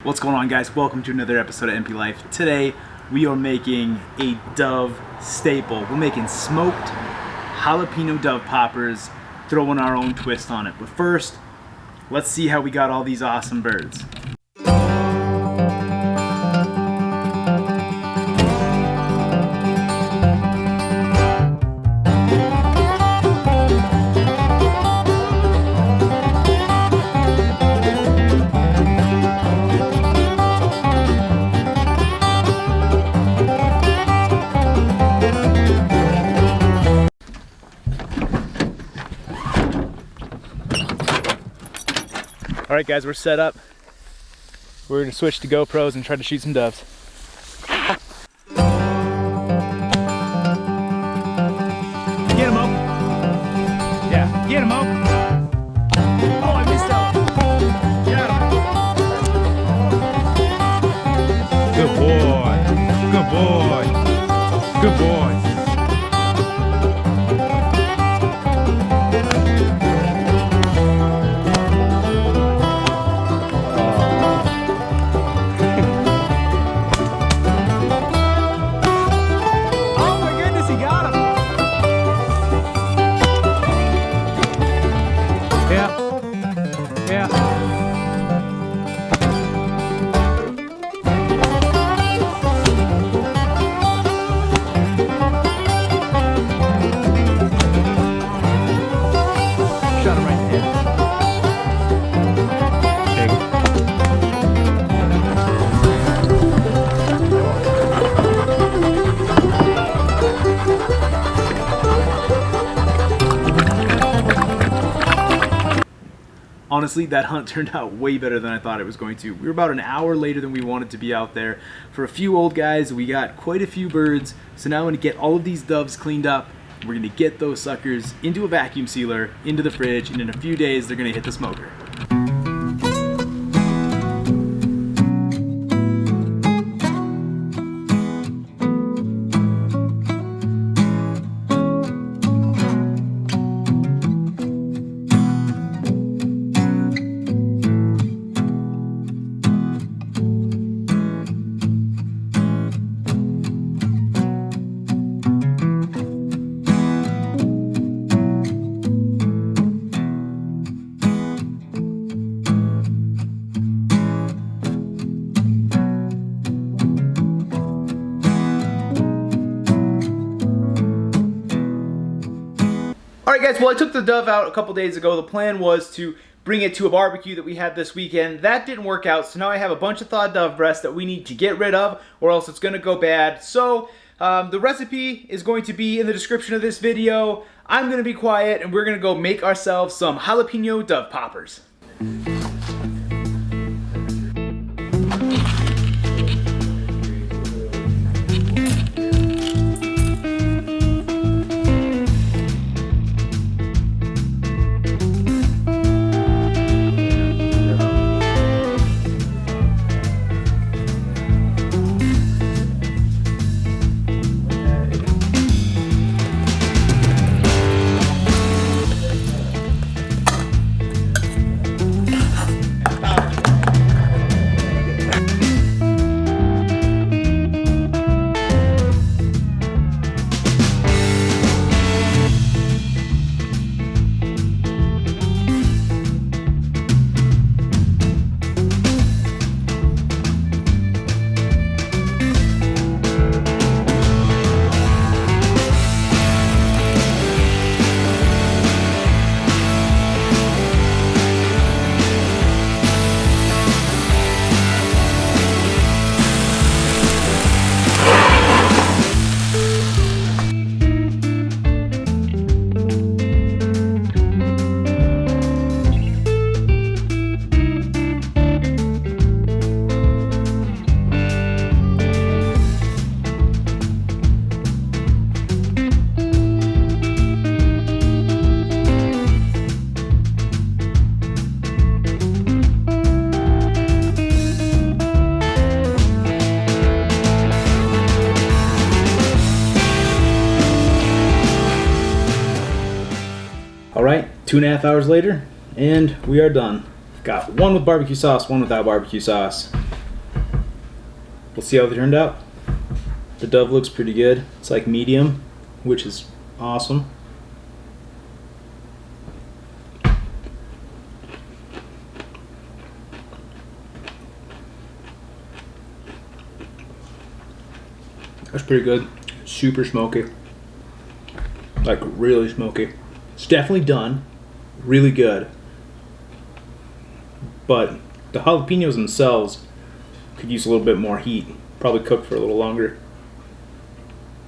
What's going on, guys? Welcome to another episode of NPLife. Today we are making a Dove staple. We're making smoked jalapeno Dove poppers, throwing our own twist on it. But first, let's see how we got all these awesome birds. All right, guys, we're set up. We're gonna switch to GoPros and try to shoot some doves. Get him, Oak. Yeah, get him, Oak. Oh, I missed out. Got him. Good boy. Good boy. Good boy. Honestly, that hunt turned out way better than I thought it was going to. We were about an hour later than we wanted to be out there. For a few old guys, we got quite a few birds. So now I'm gonna get all of these doves cleaned up. We're gonna get those suckers into a vacuum sealer, into the fridge, and in a few days, they're gonna hit the smoker. Alright, guys, well, I took the dove out a couple days ago. The plan was to bring it to a barbecue that we had this weekend. That didn't work out, so now I have a bunch of thawed dove breasts that we need to get rid of, or else it's going to go bad. So the recipe is going to be in the description of this video. I'm going to be quiet, and we're going to go make ourselves some jalapeno dove poppers. All right, 2.5 hours later, and we are done. Got one with barbecue sauce, one without barbecue sauce. we'll see how they turned out. The Dove looks pretty good. It's like medium, which is awesome. That's pretty good. Super smoky. Like really smoky. It's definitely done. Really good. But the jalapenos themselves could use a little bit more heat. Probably cook for a little longer.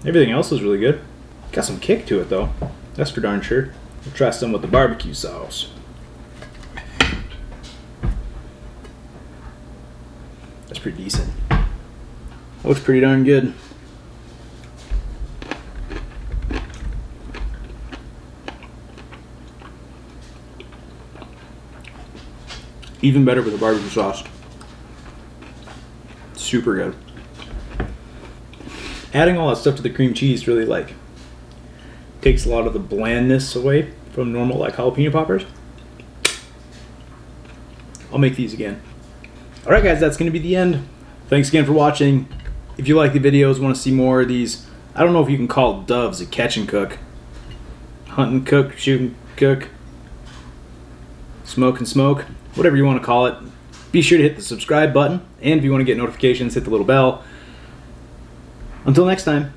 Everything else is really good. Got some kick to it though. That's for darn sure. We'll try some with the barbecue sauce. That's pretty decent. Looks pretty darn good. Even better with the barbecue sauce. Super good. Adding all that stuff to the cream cheese really like takes a lot of the blandness away from normal like jalapeno poppers. I'll make these again. Alright guys, that's going to be the end. Thanks again for watching. If you like the videos, want to see more of these, I don't know if you can call doves a catch and cook. Hunt and cook, shoot and cook, smoke and smoke. Whatever you want to call it. Be sure to hit the subscribe button, and if you want to get notifications, hit the little bell. Until next time,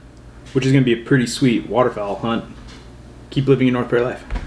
which is going to be a pretty sweet waterfowl hunt, keep living your North Prairie life.